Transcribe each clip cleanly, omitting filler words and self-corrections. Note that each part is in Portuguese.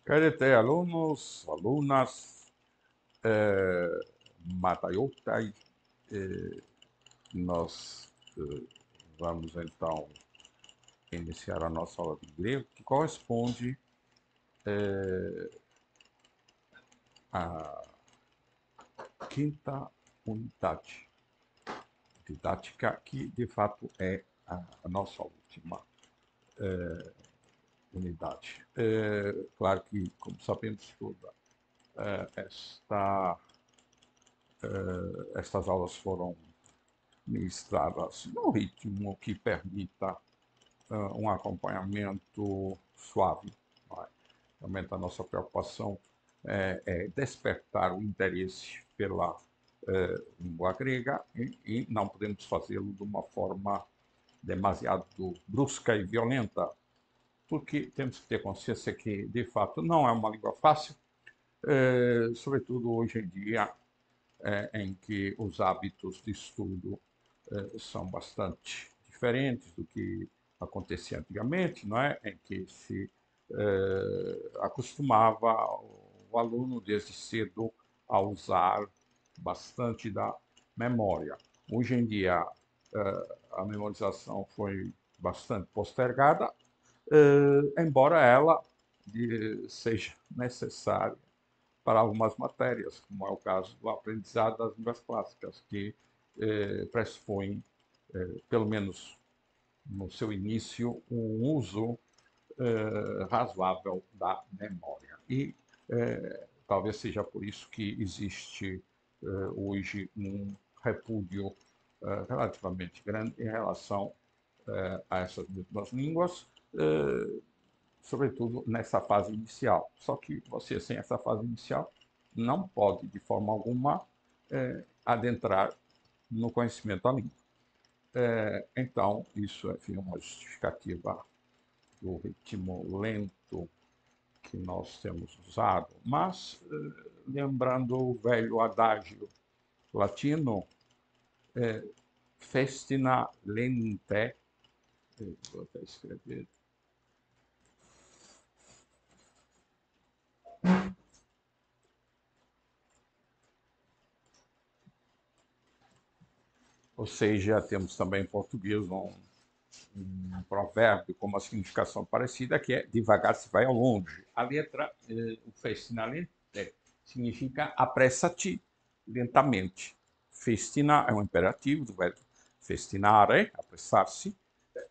Queridos alunos, alunas, Matayotai, nós vamos então iniciar a nossa aula de grego, que corresponde à quinta unidade didática, que de fato é a nossa última unidade. Claro que, como sabemos, esta, estas aulas foram ministradas num ritmo que permita um acompanhamento suave. Não é? Realmente a nossa preocupação é despertar o interesse pela língua grega e não podemos fazê-lo de uma forma demasiado brusca e violenta, porque temos que ter consciência que, de fato, não é uma língua fácil, sobretudo hoje em dia, em que os hábitos de estudo são bastante diferentes do que acontecia antigamente, não é? Em que se acostumava o aluno desde cedo a usar bastante da memória. Hoje em dia, a memorização foi bastante postergada, embora ela seja necessária para algumas matérias, como é o caso do aprendizado das línguas clássicas, que pressupõe, pelo menos no seu início, um uso razoável da memória. E talvez seja por isso que existe hoje um repúdio relativamente grande em relação a essas mesmas línguas, sobretudo nessa fase inicial. Só que você, sem essa fase inicial, não pode, de forma alguma, adentrar no conhecimento da língua. Então, isso é uma justificativa do ritmo lento que nós temos usado, mas lembrando o velho adágio latino, festina lente, vou até escrever, ou seja, temos também em português um provérbio com uma significação parecida, que é devagar se vai ao longe. A letra, o festina lente, significa apressa-te lentamente. Festina é um imperativo do verbo festinare, apressar-se.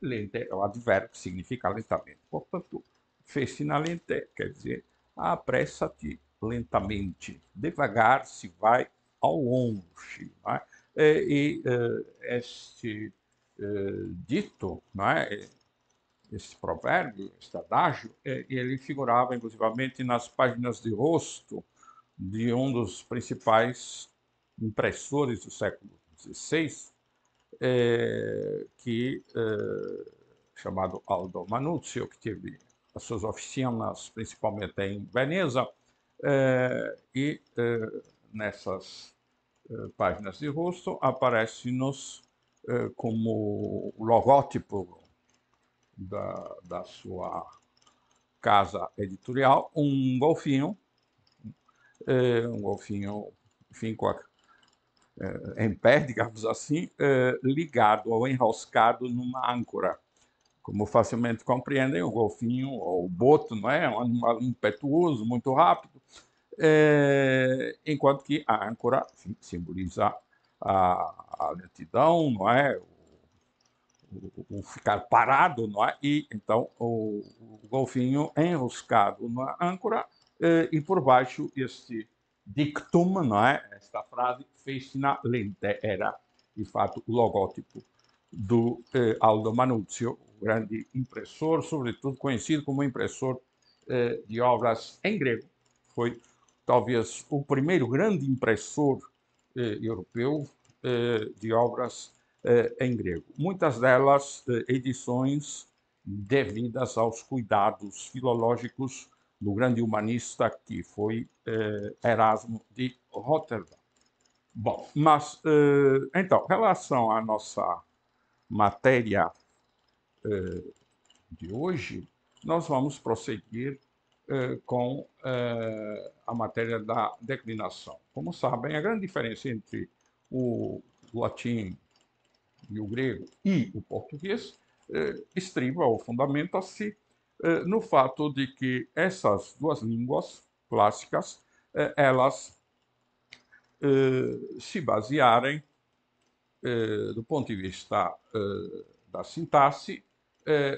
Lente é o advérbio que significa lentamente. Portanto, festina lente quer dizer apressa-te lentamente. Devagar se vai ao longe. Não é? Este dito, não é? Esse provérbio, este adágio, ele figurava inclusivamente nas páginas de rosto de um dos principais impressores do século XVI, chamado Aldo Manuzio, que teve as suas oficinas principalmente em Veneza, nessas páginas de rosto aparece-nos como logótipo da sua casa editorial um golfinho, enfim, em pé, digamos assim, ligado ou enroscado numa âncora. Como facilmente compreendem, o golfinho, ou o boto, não é um animal impetuoso, muito rápido, enquanto que a âncora, enfim, simboliza a lentidão, não é? O ficar parado, não é? E então o golfinho enroscado na âncora e por baixo este dictum, não é? Esta frase, festina lente, era de fato o logótipo do Aldo Manuzio, o grande impressor, sobretudo conhecido como impressor de obras em grego. Foi talvez o primeiro grande impressor europeu de obras em grego. Muitas delas edições devidas aos cuidados filológicos do grande humanista que foi Erasmo de Roterdã. Bom, mas então, em relação à nossa matéria de hoje, nós vamos prosseguir com a matéria da declinação. Como sabem, a grande diferença entre o latim e o grego e o português estriba ou fundamenta-se no fato de que essas duas línguas clássicas elas se basearem do ponto de vista da sintaxe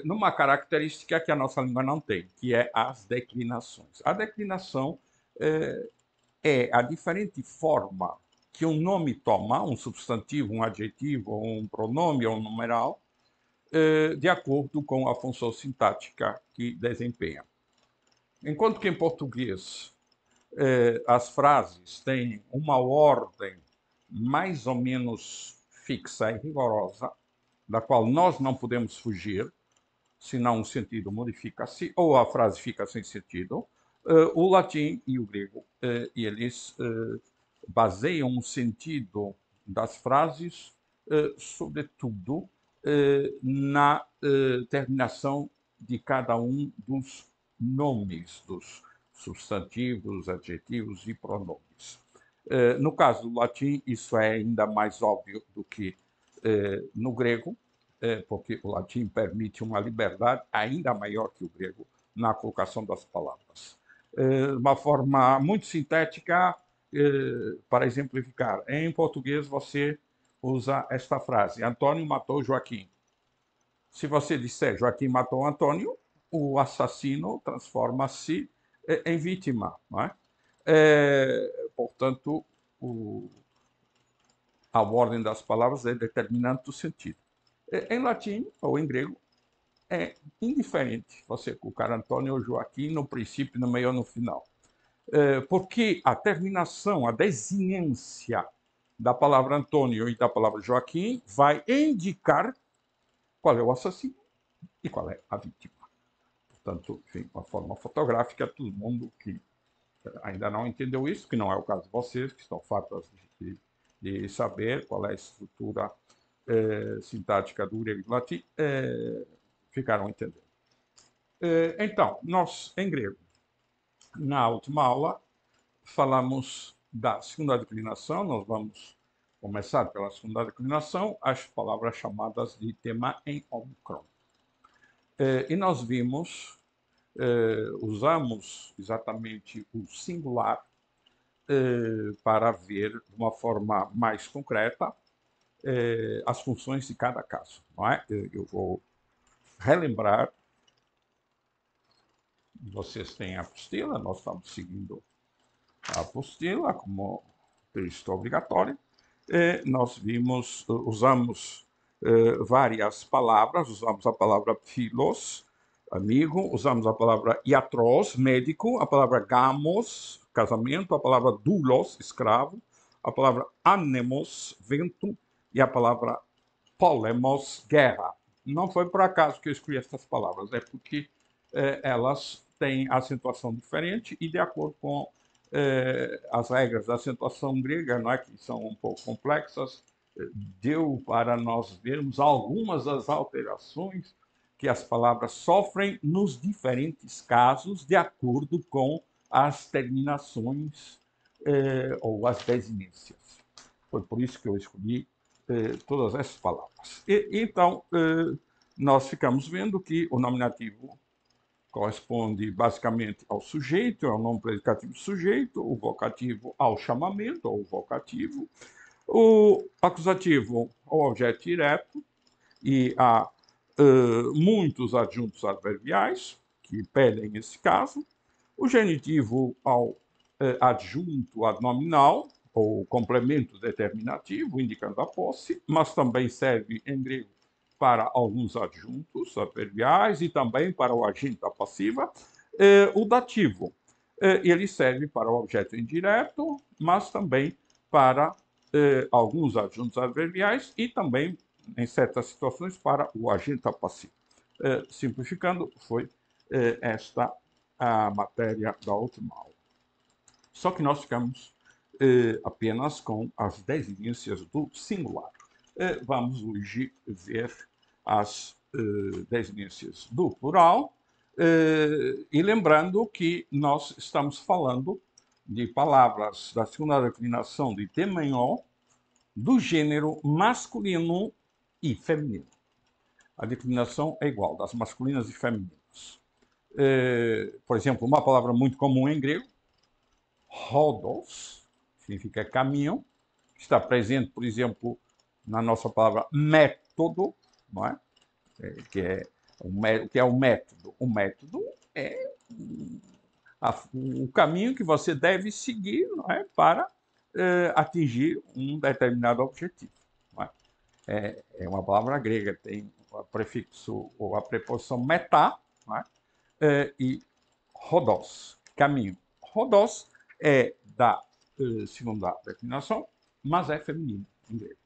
numa característica que a nossa língua não tem, que é as declinações. A declinação é a diferente forma que um nome toma, um substantivo, um adjetivo, um pronome ou um numeral, de acordo com a função sintática que desempenha. Enquanto que em português as frases têm uma ordem mais ou menos fixa e rigorosa, da qual nós não podemos fugir, senão o sentido modifica-se, ou a frase fica sem sentido. O latim e o grego, eles baseiam o sentido das frases, sobretudo, na terminação de cada um dos nomes, dos substantivos, adjetivos e pronomes. No caso do latim, isso é ainda mais óbvio do que no grego, porque o latim permite uma liberdade ainda maior que o grego na colocação das palavras. De uma forma muito sintética, para exemplificar, em português você usa esta frase: Antônio matou Joaquim. Se você disser Joaquim matou Antônio, o assassino transforma-se em vítima, não é? Portanto, a ordem das palavras é determinante do sentido. Em latim ou em grego, é indiferente você colocar Antônio ou Joaquim no princípio, no meio ou no final. Porque a terminação, a desinência da palavra Antônio e da palavra Joaquim vai indicar qual é o assassino e qual é a vítima. Portanto, enfim, uma forma fotográfica, todo mundo que ainda não entendeu isso, que não é o caso de vocês, que estão fartos de saber qual é a estrutura sintática do grego e do latim, ficaram entendendo. Então, nós, em grego, na última aula, falamos da segunda declinação. Nós vamos começar pela segunda declinação, as palavras chamadas de tema em omicron. E nós vimos, usamos exatamente o singular para ver de uma forma mais concreta as funções de cada caso. Não é? Eu vou relembrar. Vocês têm a apostila, nós estamos seguindo a apostila como texto obrigatório. Nós vimos, usamos várias palavras, usamos a palavra philos, amigo, usamos a palavra iatros, médico, a palavra gamos, casamento, a palavra doulos, escravo, a palavra anemos, vento, e a palavra polemos, guerra. Não foi por acaso que eu escolhi essas palavras, é porque elas têm acentuação diferente e de acordo com as regras da acentuação grega, não é, que são um pouco complexas, deu para nós vermos algumas das alterações que as palavras sofrem nos diferentes casos, de acordo com as terminações ou as desinências. Foi por isso que eu escolhi todas essas palavras. Então, nós ficamos vendo que o nominativo corresponde basicamente ao sujeito, é o nome predicativo do sujeito, o vocativo ao chamamento, ou vocativo, o acusativo ao objeto direto, e há muitos adjuntos adverbiais que pedem esse caso, o genitivo ao adjunto adnominal, ou complemento determinativo, indicando a posse, mas também serve em grego para alguns adjuntos adverbiais e também para o agente da passiva. O dativo, ele serve para o objeto indireto, mas também para alguns adjuntos adverbiais e também, em certas situações, para o agente da passiva. Simplificando, foi esta a matéria da última aula. Só que nós ficamos apenas com as desinências do singular. Vamos hoje ver as desinências do plural, E lembrando que nós estamos falando de palavras da segunda declinação de Temenó do gênero masculino e feminino. A declinação é igual, das masculinas e femininas. Por exemplo, uma palavra muito comum em grego, rhodos, significa caminho, que está presente, por exemplo, na nossa palavra método, não é? Que é o método. O método é o caminho que você deve seguir, não é? Para atingir um determinado objetivo. Não é? É uma palavra grega, tem o prefixo ou a preposição metá, não é? E rhodos, caminho. Rhodos é da segunda declinação, mas é feminino em grego.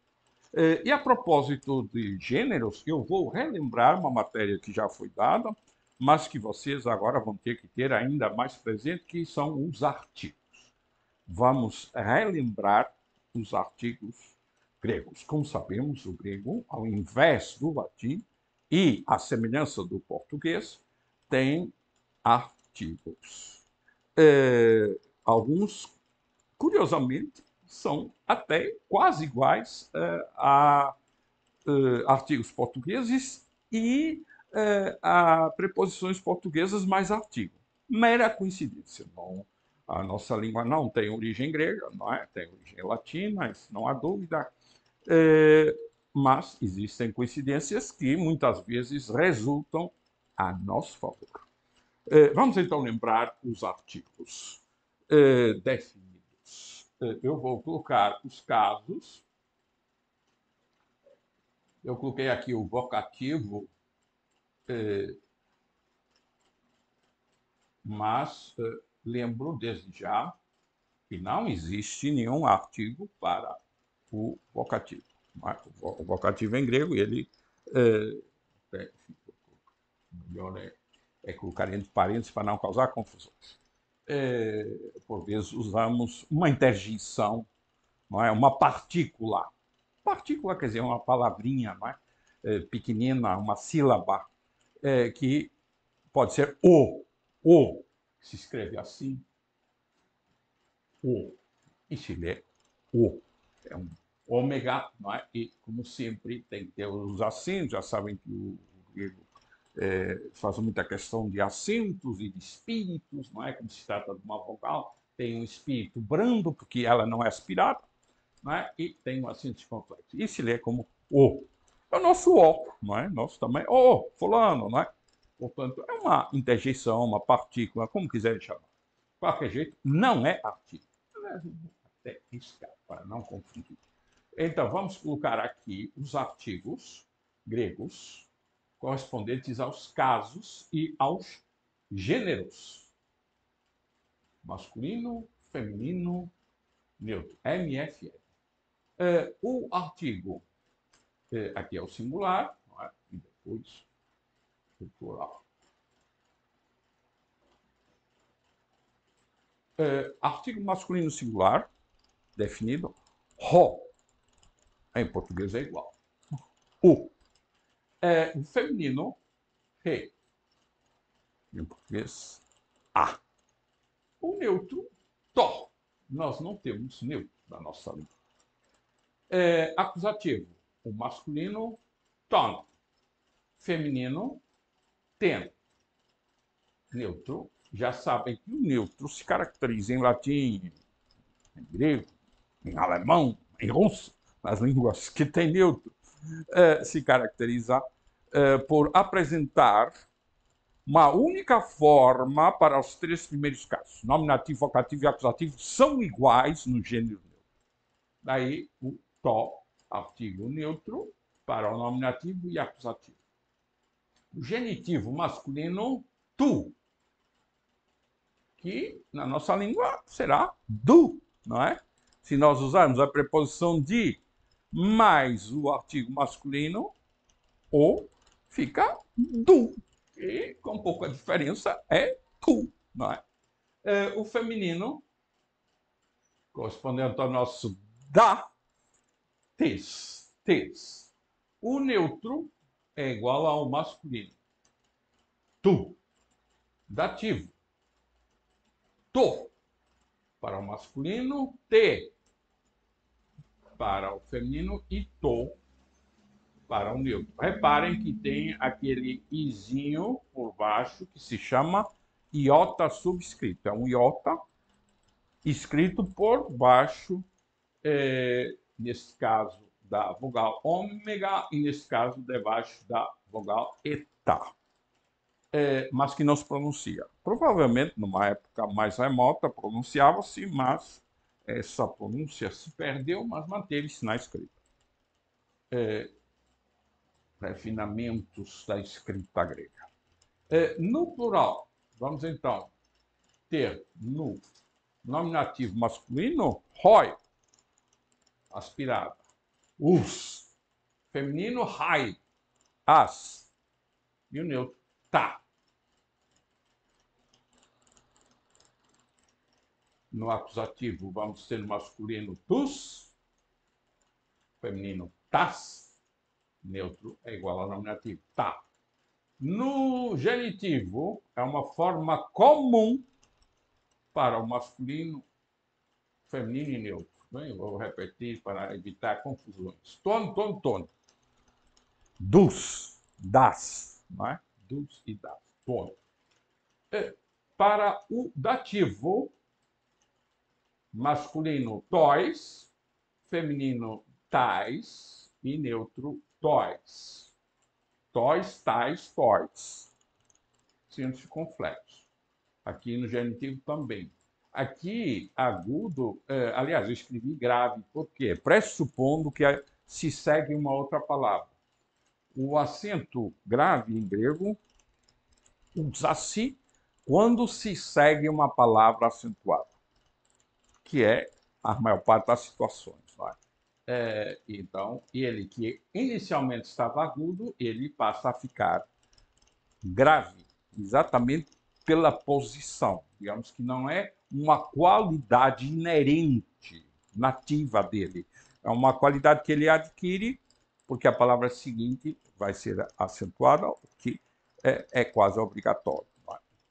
E a propósito de gêneros, eu vou relembrar uma matéria que já foi dada, mas que vocês agora vão ter que ter ainda mais presente, que são os artigos. Vamos relembrar os artigos gregos. Como sabemos, o grego, ao invés do latim e à semelhança do português, tem artigos. Alguns, curiosamente, são até quase iguais a artigos portugueses e a preposições portuguesas mais artigo. Mera coincidência. Não, a nossa língua não tem origem grega, não é? Tem origem latina, isso não há dúvida. Mas existem coincidências que muitas vezes resultam a nosso favor. Vamos então lembrar os artigos definidos. Eu vou colocar os casos. Eu coloquei aqui o vocativo, mas lembro desde já que não existe nenhum artigo para o vocativo. O vocativo em grego, ele melhor é colocar entre parênteses para não causar confusões. Por vezes usamos uma interjeição, não é? Uma partícula. Partícula quer dizer uma palavrinha, não é? Pequenina, uma sílaba, que pode ser o, se escreve assim, o, e se lê o. É um ômega, não é? E, como sempre, tem que ter os acentos, já sabem que o grego faz muita questão de acentos e de espíritos, não é? Como se trata de uma vogal, tem um espírito brando, porque ela não é aspirada, não é? E tem um acento complexo. E se lê como o. É o nosso o, não é? Nosso também, o, fulano, não é? Portanto, é uma interjeição, uma partícula, como quiserem chamar. De qualquer jeito, não é artigo. Até riscar, para não confundir. Então, vamos colocar aqui os artigos gregos correspondentes aos casos e aos gêneros. Masculino, feminino, neutro. MFN. O artigo, aqui é o singular, não é? E depois o plural. Artigo masculino singular, definido, ro. Em português é igual. O. O feminino, re. Em português, a. O neutro, to. Nós não temos neutro na nossa língua. Acusativo, o masculino, ton. Feminino, ten. Neutro, já sabem que o neutro se caracteriza em latim, em grego, em alemão, em russo, nas línguas que têm neutro, se caracteriza por apresentar uma única forma para os três primeiros casos. Nominativo, vocativo e acusativo são iguais no gênero neutro. Daí o to, artigo neutro, para o nominativo e acusativo. O genitivo masculino, tu, que na nossa língua será do, não é? Se nós usarmos a preposição de mais o artigo masculino, o, fica do. E com pouca diferença é tu, não é? O feminino, correspondente ao nosso da, tes, tes. O neutro é igual ao masculino, tu. Dativo. To para o masculino, te para o feminino e to para o neutro. Reparem que tem aquele izinho por baixo que se chama iota subscrito. É um iota escrito por baixo, nesse caso da vogal ômega e nesse caso debaixo da vogal eta. Mas que não se pronuncia. Provavelmente, numa época mais remota, pronunciava-se, mas essa pronúncia se perdeu, mas manteve-se na escrita. Refinamentos da escrita grega. No plural, vamos então ter no nominativo masculino, roi, aspirada, us, feminino, rai, as, e o neutro, tá. No acusativo, vamos ter no masculino tus, feminino tas, neutro é igual ao nominativo tá. No genitivo, é uma forma comum para o masculino, feminino e neutro. Bem, vou repetir para evitar confusões. Tono. Dus, das, não é? Dus e das, tono. Para o dativo, masculino tois, feminino tais e neutro tois. Tois, tais, tois. Síntese circunflexo. Aqui no genitivo também. Aqui, agudo, aliás, eu escrevi grave, por quê? Pressupondo que se segue uma outra palavra. O acento grave em grego usa-se quando se segue uma palavra acentuada, que é a maior parte das situações. Então, ele que inicialmente estava agudo, ele passa a ficar grave, exatamente pela posição. Digamos que não é uma qualidade inerente, nativa dele. É uma qualidade que ele adquire porque a palavra seguinte vai ser acentuada, o que é quase obrigatório.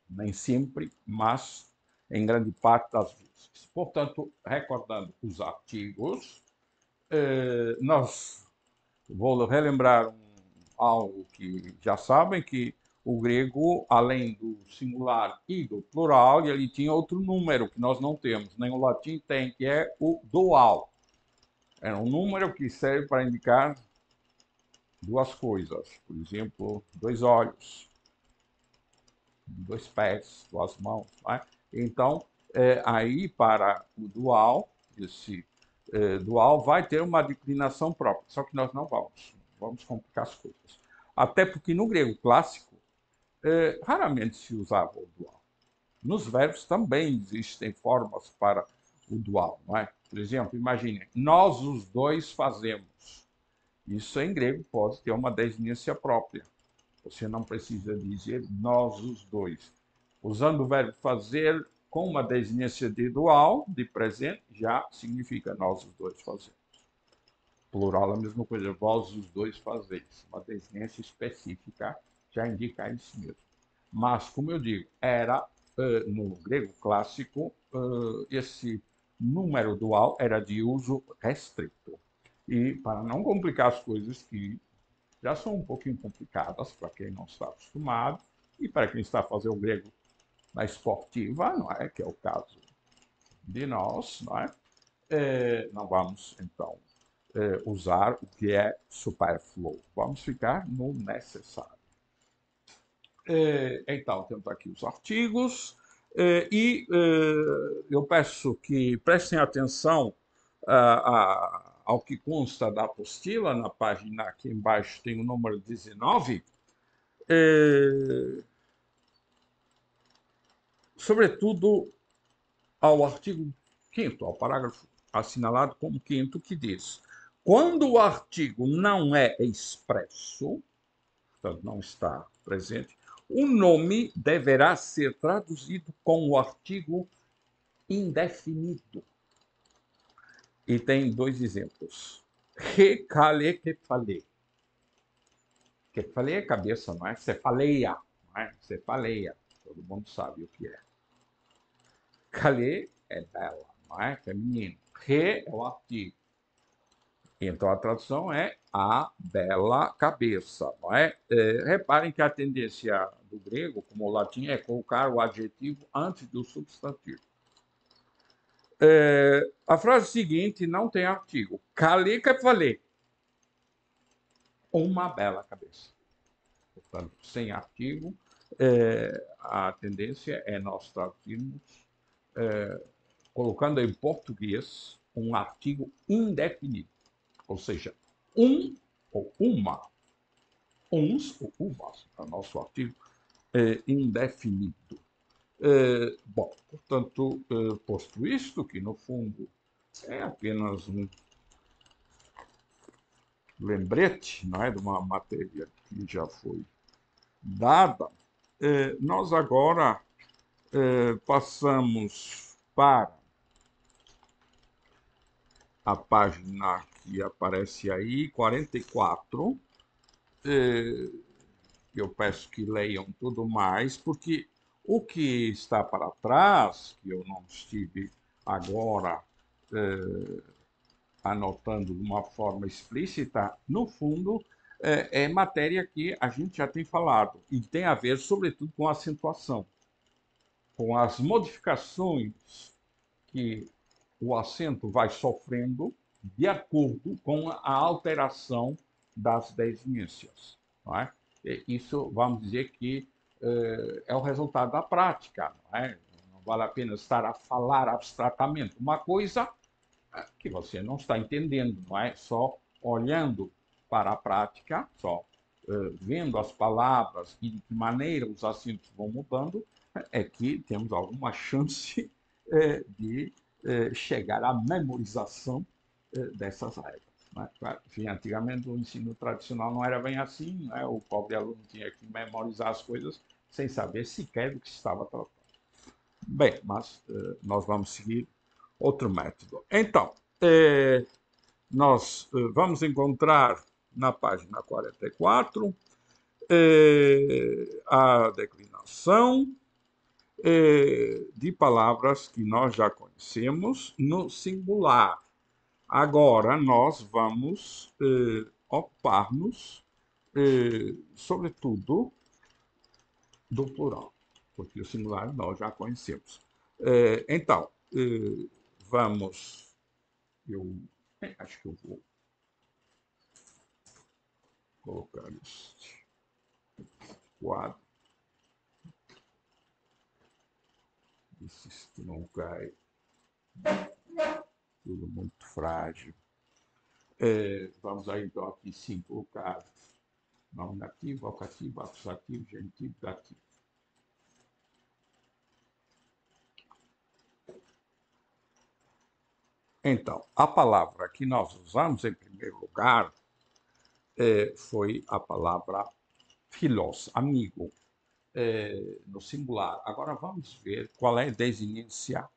Nem sempre, mas em grande parte das vezes. Portanto, recordando os artigos, nós vou relembrar algo que já sabem, que o grego, além do singular e do plural, ele tinha outro número que nós não temos, nem o latim tem, que é o dual. É um número que serve para indicar duas coisas. Por exemplo, 2 olhos, 2 pés, 2 mãos. Não é? Então, aí para o dual, esse dual vai ter uma declinação própria, só que nós não vamos complicar as coisas. Até porque no grego clássico, raramente se usava o dual. Nos verbos também existem formas para o dual, não é? Por exemplo, imagine, nós os dois fazemos. Isso em grego pode ter uma desinência própria. Você não precisa dizer nós os dois. Usando o verbo fazer com uma desinência de dual, de presente, já significa nós os dois fazemos. Plural, a mesma coisa, vós os dois fazeis. Uma desinência específica já indica isso mesmo. Mas, como eu digo, era no grego clássico, esse número dual era de uso restrito. E para não complicar as coisas, que já são um pouquinho complicadas para quem não está acostumado e para quem está a fazer o grego na esportiva, não é? Que é o caso de nós, não é? Não vamos, então, usar o que é supérfluo. Vamos ficar no necessário. Então, temos aqui os artigos e eu peço que prestem atenção ao que consta da apostila, na página aqui embaixo tem o número 19, sobretudo ao artigo 5º, ao parágrafo assinalado como 5º, que diz: quando o artigo não é expresso, portanto não está presente, o nome deverá ser traduzido com o artigo indefinido. E tem 2 exemplos. Recale que falei. Que falei é cabeça, não é? Cefaleia, não é? Cefaleia. todo mundo sabe o que é. Calé é bela, não é? Feminino. Ré é o artigo. Então, a tradução é a bela cabeça, não é? Reparem que a tendência do grego, como o latim, é colocar o adjetivo antes do substantivo. A frase seguinte não tem artigo. Calé que falei. Uma bela cabeça. Portanto, sem artigo, a tendência é nós traduzirmos, colocando em português um artigo indefinido. Ou seja, um ou uma, uns ou umas, é o nosso artigo indefinido. Bom, portanto, posto isto, que no fundo é apenas um lembrete, não é, de uma matéria que já foi dada, nós agora passamos para a página que aparece aí, 44. Eu peço que leiam tudo mais, porque o que está para trás, que eu não estive agora anotando de uma forma explícita, no fundo, é matéria que a gente já tem falado, e tem a ver, sobretudo, com a acentuação, com as modificações que o acento vai sofrendo de acordo com a alteração das desinências. Não é? Isso, vamos dizer que é o resultado da prática. Não é? Não vale a pena estar a falar abstratamente uma coisa que você não está entendendo, não é? Só olhando para a prática, só vendo as palavras e de que maneira os acentos vão mudando, é que temos alguma chance de chegar à memorização dessas regras. Né? Enfim, antigamente o ensino tradicional não era bem assim, né? O pobre aluno tinha que memorizar as coisas sem saber sequer do que se estava tratando. Bem, mas nós vamos seguir outro método. Então, nós vamos encontrar na página 44 a declinação de palavras que nós já conhecemos no singular. Agora nós vamos ocupar-nos, sobretudo, do plural, porque o singular nós já conhecemos. Então, vamos. Eu acho que eu vou colocar este quadro. Esses que não cai. Tudo muito frágil. Vamos aí, então, aqui sim colocar nominativo, vocativo, acusativo, genitivo, dativo. Então, a palavra que nós usamos em primeiro lugar foi a palavra philos, amigo, no singular. Agora vamos ver qual é a desinência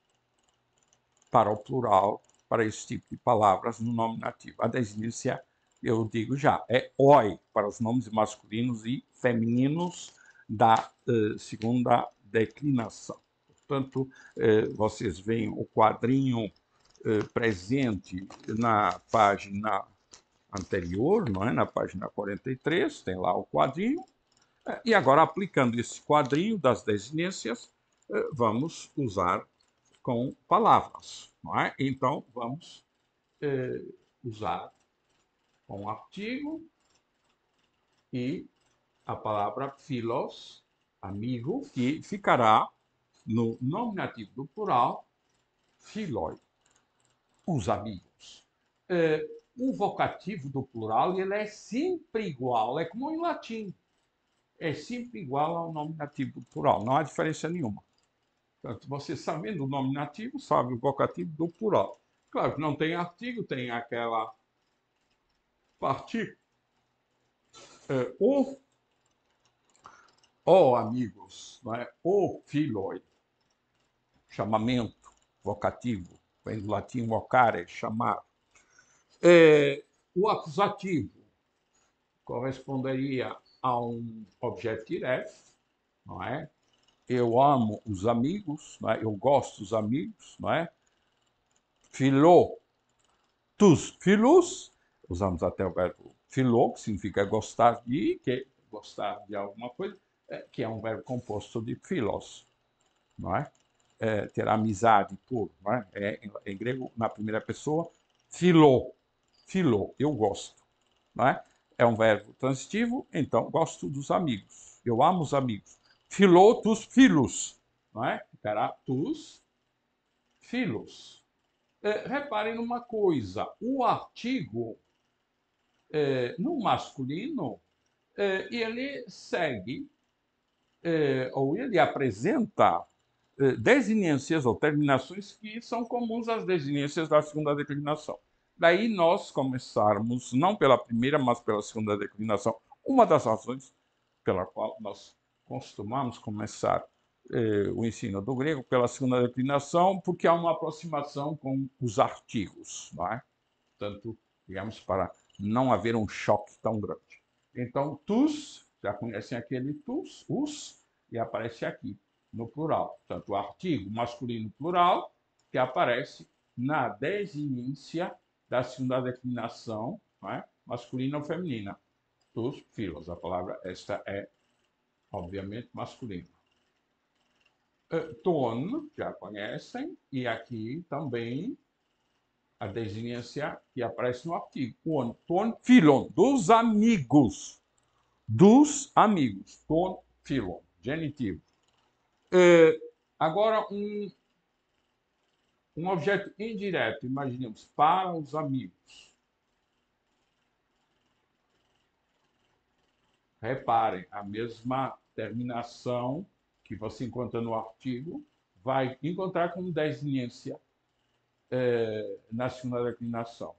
para o plural, para esse tipo de palavras no nominativo. A desinência, eu digo já, é oi para os nomes masculinos e femininos da segunda declinação. Portanto, vocês veem o quadrinho presente na página anterior, não é? Na página 43, tem lá o quadrinho. E agora, aplicando esse quadrinho das desinências, vamos usar com palavras, não é? Então, vamos usar com artigo e a palavra philos, amigo, que ficará no nominativo do plural, philoi, os amigos. O vocativo do plural ele é sempre igual, é como em latim, é sempre igual ao nominativo do plural, não há diferença nenhuma. Portanto, você sabendo o nominativo, sabe o vocativo do plural. Claro que não tem artigo, tem aquela partícula. O amigos, não é? O philoi, chamamento, vocativo, vem do latim vocare, chamar. O acusativo corresponderia a um objeto direto, não é? eu amo os amigos, não é? Eu gosto dos amigos, não é? Philo, tus philos, usamos até o verbo philo, que significa gostar de, que é gostar de alguma coisa, que é um verbo composto de philos, não é? Ter amizade por, não é? Em grego, na primeira pessoa, philo, philo, eu gosto, não é? É um verbo transitivo, então gosto dos amigos. Eu amo os amigos. Philo tus philos, não é? Ficará tus philos. Reparem numa coisa, o artigo no masculino, ele segue, ou ele apresenta desinências ou terminações que são comuns às desinências da segunda declinação. Daí nós começarmos, não pela primeira, mas pela segunda declinação, uma das razões pela qual nós costumamos começar o ensino do grego pela segunda declinação, porque há uma aproximação com os artigos, não é? Portanto, digamos, para não haver um choque tão grande. Então, tus, já conhecem aquele tus, os, e aparece aqui, no plural. Portanto, o artigo masculino plural, que aparece na desinência da segunda declinação, não é? Masculina ou feminina. Tus filos. A palavra esta é, obviamente, masculina. Ton, já conhecem, e aqui também a desinência que aparece no artigo. Ton filon, dos amigos. Dos amigos. Ton filon, genitivo. Agora, um objeto indireto, imaginemos, para os amigos. Reparem, a mesma terminação que você encontra no artigo vai encontrar como desinência na segunda declinação.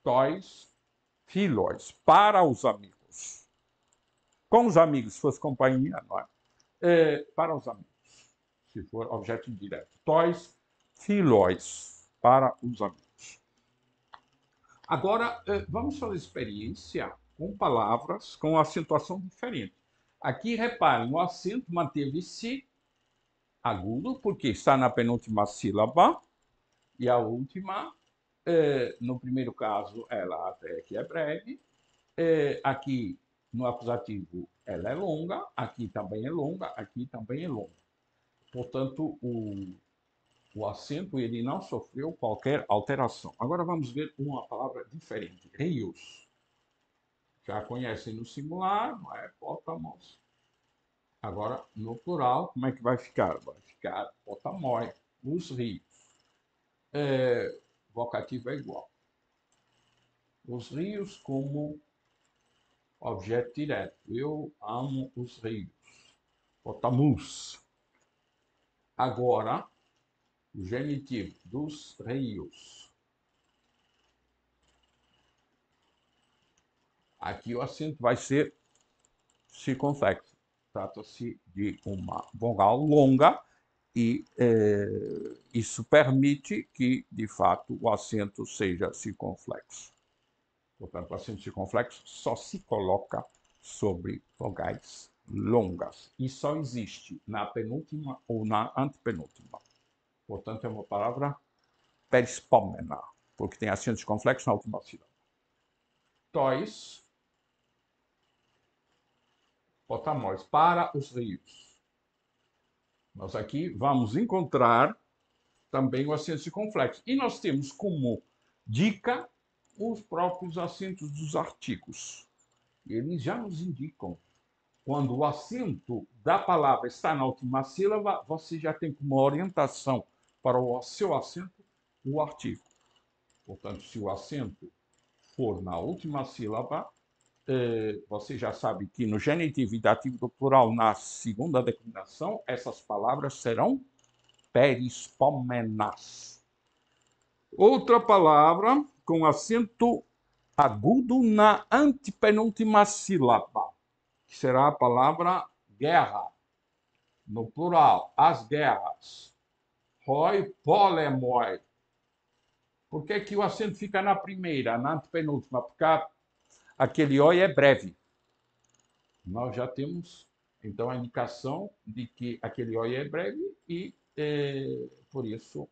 Tois, filhos, para os amigos. Com os amigos, se fosse companhia, não é? Para os amigos, se for objeto indireto. Tois, filhos, para os amigos. Agora, vamos fazer experiência com palavras com acentuação diferente. Aqui, reparem, o acento manteve-se agudo, porque está na penúltima sílaba, e a última, no primeiro caso, ela até que é breve, aqui no acusativo ela é longa, aqui também é longa, aqui também é longa. Portanto, o acento ele não sofreu qualquer alteração. Agora vamos ver uma palavra diferente. Rios. Já conhecem no singular, não é? Pótamos. Agora, no plural, como é que vai ficar? Vai ficar potamoi, os rios. Vocativo é igual. Os rios como objeto direto. Eu amo os rios. Potamus. Agora, o genitivo dos rios. Aqui o acento vai ser circunflexo. Trata-se de uma vogal longa e isso permite que, de fato, o acento seja circunflexo. Portanto, o acento circunflexo só se coloca sobre vogais longas e só existe na penúltima ou na antepenúltima. Portanto, é uma palavra perispômena, porque tem acento circunflexo na última sílaba. Tois, potamóis, para os rios. Nós aqui vamos encontrar também o acento circunflexo. E nós temos como dica os próprios acentos dos artigos. Eles já nos indicam. Quando o acento da palavra está na última sílaba, você já tem como orientação para o seu acento o artigo. Portanto, se o acento for na última sílaba, você já sabe que no genitivo e dativo do plural, na segunda declinação, essas palavras serão perispômenas. Outra palavra com acento agudo na antepenúltima sílaba, que será a palavra guerra, no plural, as guerras. Roi, polemoi. Por que, que o acento fica na primeira, na antepenúltima? Porque aquele oi é breve. Nós já temos Então, a indicação de que aquele oi é breve e, por isso,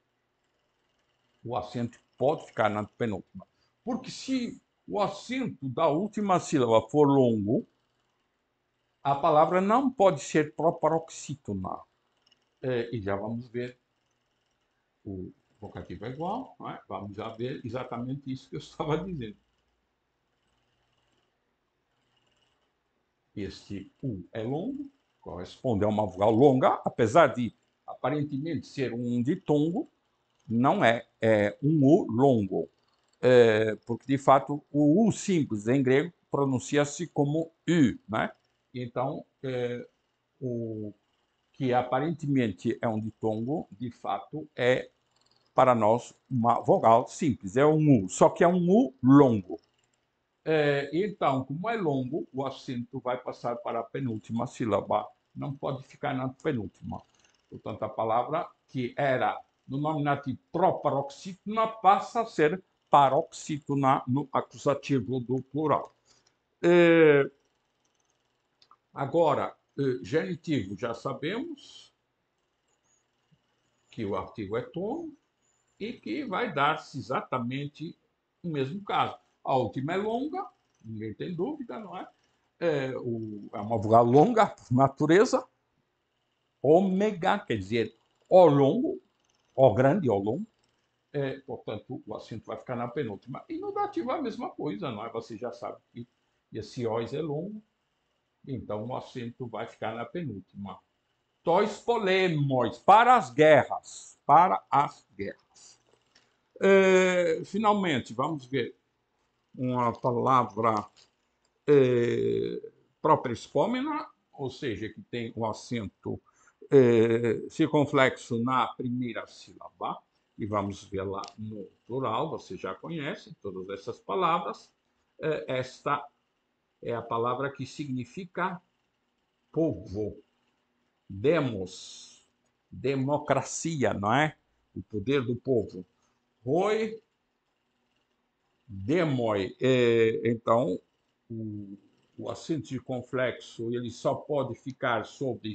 o acento pode ficar na penúltima. Porque se o acento da última sílaba for longo, a palavra não pode ser proparoxítona. E já vamos ver, o vocativo é igual, não é? Vamos já ver exatamente isso que eu estava dizendo. Este U é longo, corresponde a uma vogal longa, apesar de aparentemente ser um ditongo, não é um U longo, porque de fato o U simples em grego pronuncia-se como U, né? Então, o que aparentemente é um ditongo, de fato é para nós uma vogal simples, é um U, só que é um U longo. Então, como é longo, o acento vai passar para a penúltima sílaba, não pode ficar na penúltima. Portanto, a palavra que era no nominativo proparoxítona passa a ser paroxítona no acusativo do plural. Agora, genitivo, já sabemos que o artigo é tono e que vai dar-se exatamente o mesmo caso. A última é longa, ninguém tem dúvida, não é? É uma vogal longa, por natureza. Ômega, quer dizer, O longo, O grande, O longo. Portanto, o acento vai ficar na penúltima. E no dativo é a mesma coisa, não é? Você já sabe que esse OS é longo, então o acento vai ficar na penúltima. Tois polemos, para as guerras. Para as guerras. Finalmente, vamos ver uma palavra própria espômena, ou seja, que tem o acento circunflexo na primeira sílaba, e vamos ver lá no plural, você já conhece todas essas palavras. Esta é a palavra que significa povo. Demos, democracia, não é? O poder do povo. Hoi, demoi. Então, o acento circunflexo ele só pode ficar sobre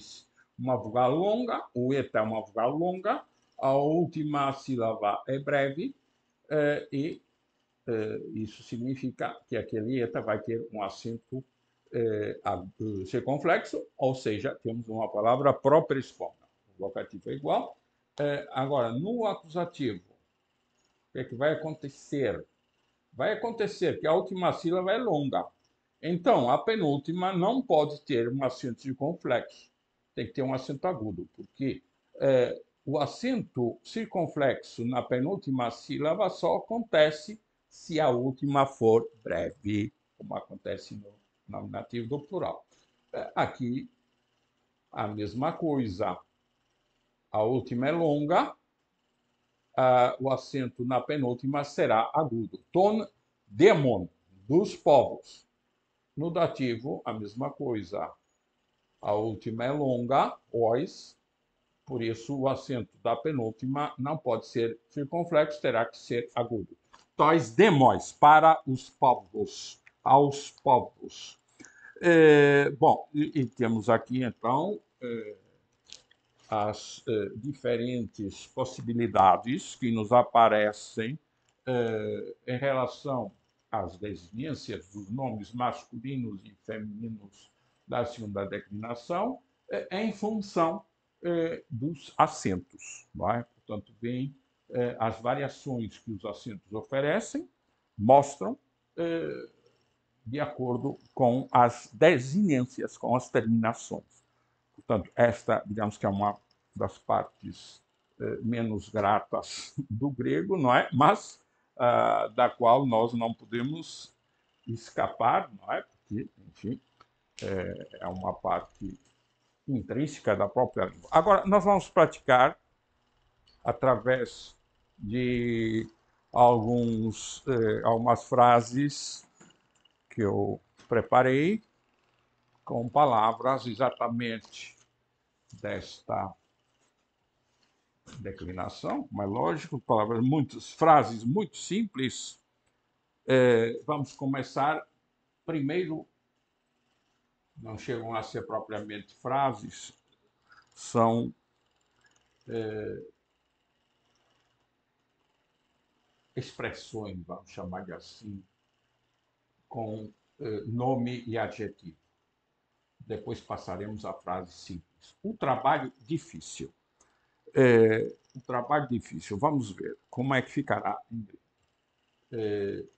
uma vogal longa, o eta é uma vogal longa, a última sílaba é breve, e isso significa que aquele eta vai ter um acento circunflexo, ou seja, temos uma palavra própria espômena. O vocativo é igual. Agora, no acusativo, o que é que vai acontecer? Vai acontecer que a última sílaba é longa. Então, a penúltima não pode ter um acento circunflexo. Tem que ter um acento agudo, porque o acento circunflexo na penúltima sílaba só acontece se a última for breve, como acontece no nominativo do plural. Aqui, a mesma coisa. A última é longa, o acento na penúltima será agudo. Ton demon, dos povos. No dativo, a mesma coisa. A última é longa, ois, por isso o acento da penúltima não pode ser circunflexo, terá que ser agudo. Tois demos, para os povos, aos povos. Bom, e temos aqui, então, as diferentes possibilidades que nos aparecem em relação às desinências dos nomes masculinos e femininos da segunda declinação em função dos acentos. Não é? Portanto, vem as variações que os acentos oferecem, mostram de acordo com as desinências, com as terminações. Portanto, esta, digamos que é uma das partes menos gratas do grego, não é? Mas da qual nós não podemos escapar, não é? Porque, enfim, é uma parte intrínseca da própria língua. Agora, nós vamos praticar através de algumas frases que eu preparei com palavras exatamente desta declinação, mas lógico, palavras muitas, frases muito simples. Vamos começar primeiro não chegam a ser propriamente frases, são expressões, vamos chamar de assim, com nome e adjetivo. Depois passaremos à frase simples. O trabalho difícil. O trabalho difícil, vamos ver como é que ficará em grego.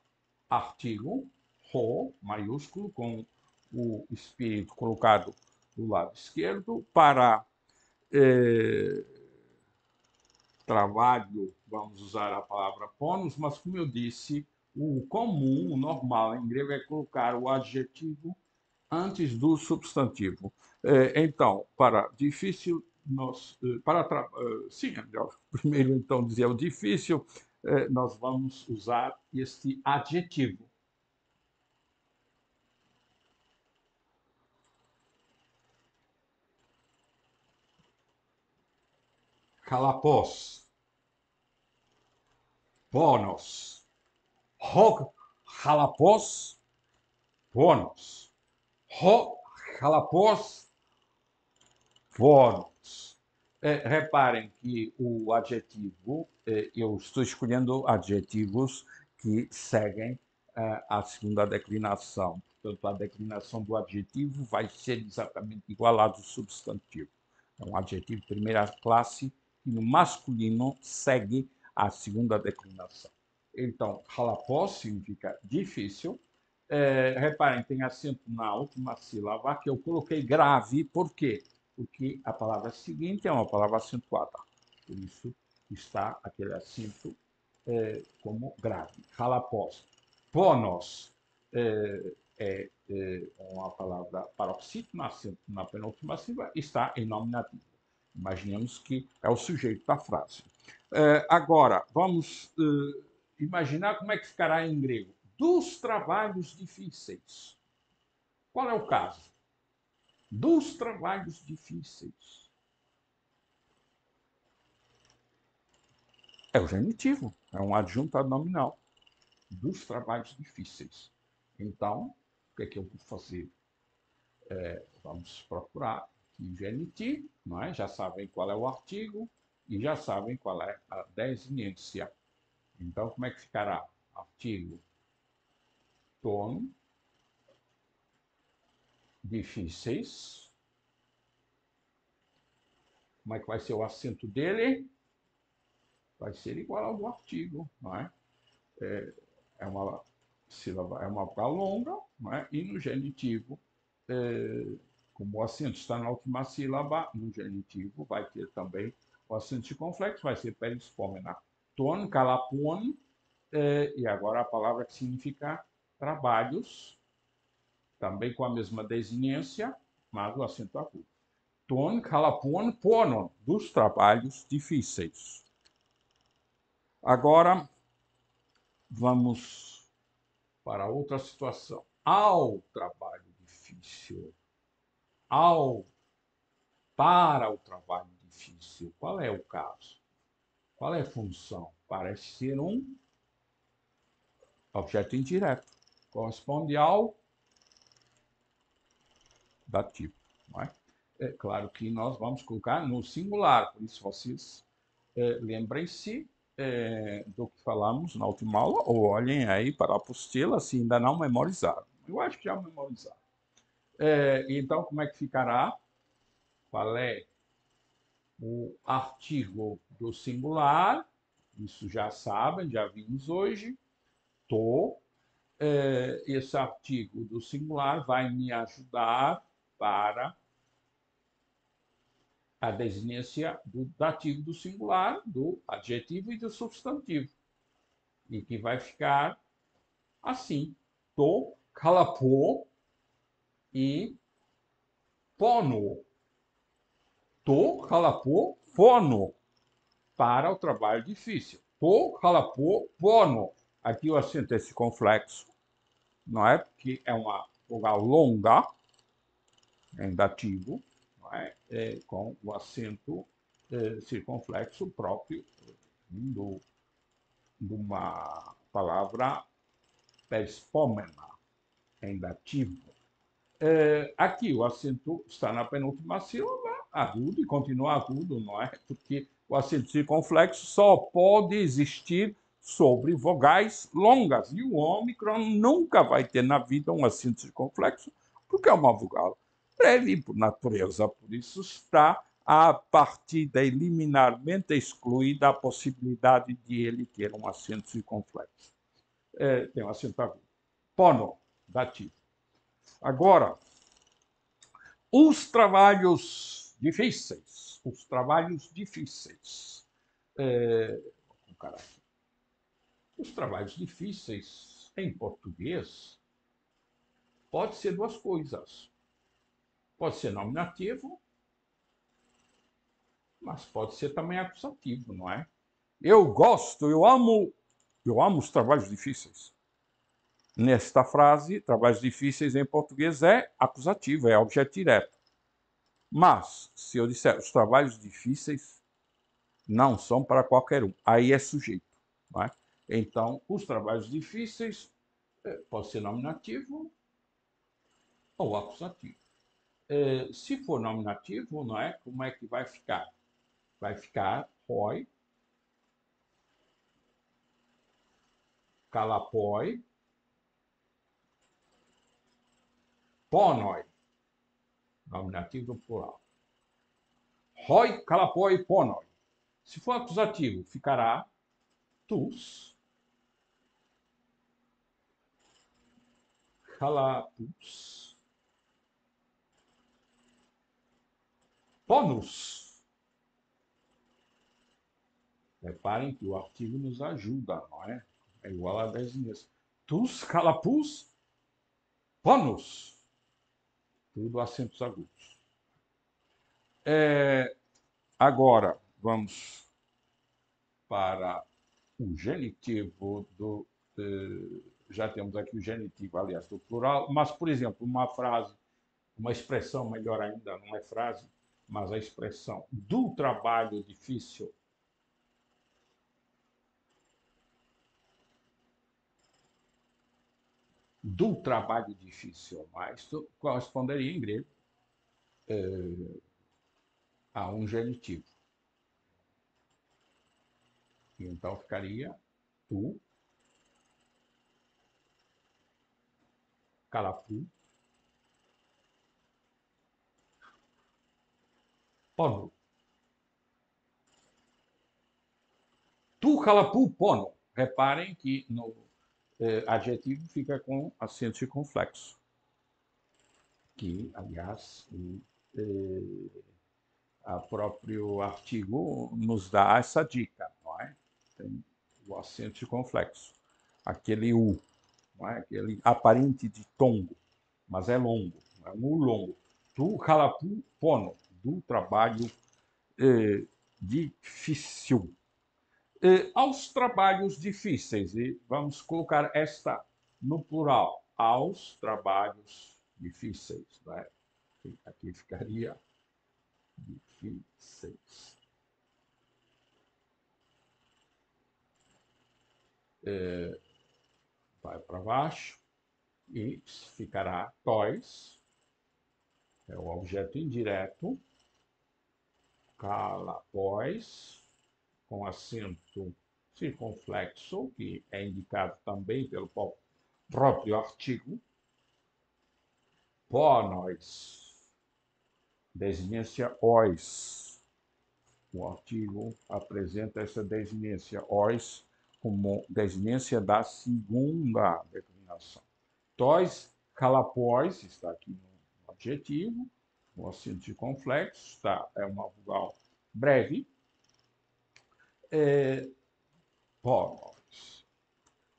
Artigo, ro, maiúsculo, com o espírito colocado do lado esquerdo, para trabalho, vamos usar a palavra pônus, mas, como eu disse, o comum, o normal em grego é colocar o adjetivo antes do substantivo. Então, para difícil, sim, primeiro então dizer o difícil, nós vamos usar este adjetivo. Calapós, pônos, ho, calapós, pônos, ho, calapós, pônos. Reparem que o adjetivo, eu estou escolhendo adjetivos que seguem a segunda declinação. Portanto, a declinação do adjetivo vai ser exatamente igual à do substantivo. É um adjetivo de primeira classe que no masculino segue a segunda declinação. Então, halapós significa difícil. Reparem, tem acento na última sílaba que eu coloquei grave. Por quê? Porque a palavra seguinte é uma palavra acentuada. Por isso está aquele acento como grave. Halapós. Ponos é uma palavra paroxítona, acento na penúltima sílaba, está em nominativo. Imaginemos que é o sujeito da frase. Agora, vamos imaginar como é que ficará em grego. Dos trabalhos difíceis. Qual é o caso? Dos trabalhos difíceis. É o genitivo, é um adjunto nominal. Dos trabalhos difíceis. Então, o que é que eu vou fazer? Vamos procurar aqui genitivo, não é? Já sabem qual é o artigo e já sabem qual é a desinência. Então, como é que ficará? Artigo tono, difíceis. Como é que vai ser o acento dele? Vai ser igual ao do artigo, não é? É uma sílaba, é uma vogal longa, não é? E no genitivo, como o acento está na última sílaba, no genitivo vai ter também o acento circunflexo, vai ser perispomena. Ton, calapon, e agora a palavra que significa trabalhos, também com a mesma desinência, mas o acento agudo. Ton, calapon, ponon, dos trabalhos difíceis. Agora, vamos para outra situação. Ao trabalho difícil, ao para o trabalho difícil, qual é o caso? Qual é a função? Parece ser um objeto indireto. Corresponde ao dativo. Não é? É claro que nós vamos colocar no singular, por isso vocês lembrem-se do que falamos na última aula, ou olhem aí para a apostila se ainda não memorizaram. Eu acho que já memorizaram. Então, como é que ficará? Qual é o artigo do singular? Isso já sabem, já vimos hoje. Tô. Esse artigo do singular vai me ajudar para a desinência do dativo do singular, do adjetivo e do substantivo. E que vai ficar assim: tô, calapô e pono. Tô, calapô, pono. Para o trabalho difícil. Tô, calapô, pono. Aqui o acento é circunflexo, não é? Porque é uma vogal longa, em dativo, não é? Com o acento circunflexo próprio de uma palavra perispomena, em dativo. Aqui o acento está na penúltima sílaba, agudo, e continua agudo, não é? Porque o acento circunflexo só pode existir sobre vogais longas. E o ômicron nunca vai ter na vida um acento circunflexo, porque é uma vogal breve, por natureza. Por isso está a partida eliminarmente excluída a possibilidade de ele ter um acento circunflexo. Tem um acento agudo. Pono, dativo. Agora, os trabalhos difíceis. Os trabalhos difíceis. Os trabalhos difíceis em português pode ser duas coisas. Pode ser nominativo, mas pode ser também acusativo, não é? Eu gosto, eu amo os trabalhos difíceis. Nesta frase, trabalhos difíceis em português é acusativo, é objeto direto. Mas, se eu disser os trabalhos difíceis não são para qualquer um, aí é sujeito. Não é? Então, os trabalhos difíceis pode ser nominativo ou acusativo. Se for nominativo, não é? Como é que vai ficar? Vai ficar roi, calapoi, ponoi, nominativo plural. Roi, calapoi, ponoi. Se for acusativo, ficará tus, calapus, ponus. Reparem que o artigo nos ajuda, não é? É igual a designação. Tus, calapus, ponus. Tudo acentos agudos. Agora, vamos para o genitivo do. Já temos aqui o genitivo, aliás, do plural, mas, por exemplo, uma frase, uma expressão, melhor ainda, não é frase, mas a expressão do trabalho difícil. Do trabalho difícil, mas corresponderia em grego a um genitivo. E então ficaria tu, calapu, pono. Tu, calapu, pono. Reparem que no adjetivo fica com acento circunflexo. Que, aliás, o próprio artigo nos dá essa dica, não é? Tem o acento circunflexo. Aquele U, não é? Aquele aparente de tongo, mas é longo, é um U longo. Tu, calapu, pono, do trabalho difícil. Aos trabalhos difíceis, e vamos colocar esta no plural, aos trabalhos difíceis. Né? Aqui ficaria difíceis. Vai para baixo e ficará tois, é o objeto indireto, calapós, com acento circunflexo, que é indicado também pelo próprio artigo, pónós, desinência ois. O artigo apresenta essa desinência ois como desinência da segunda declinação. Tois, calapós, está aqui no adjetivo, o acento circunflexo, está, é uma vogal breve. Pónós.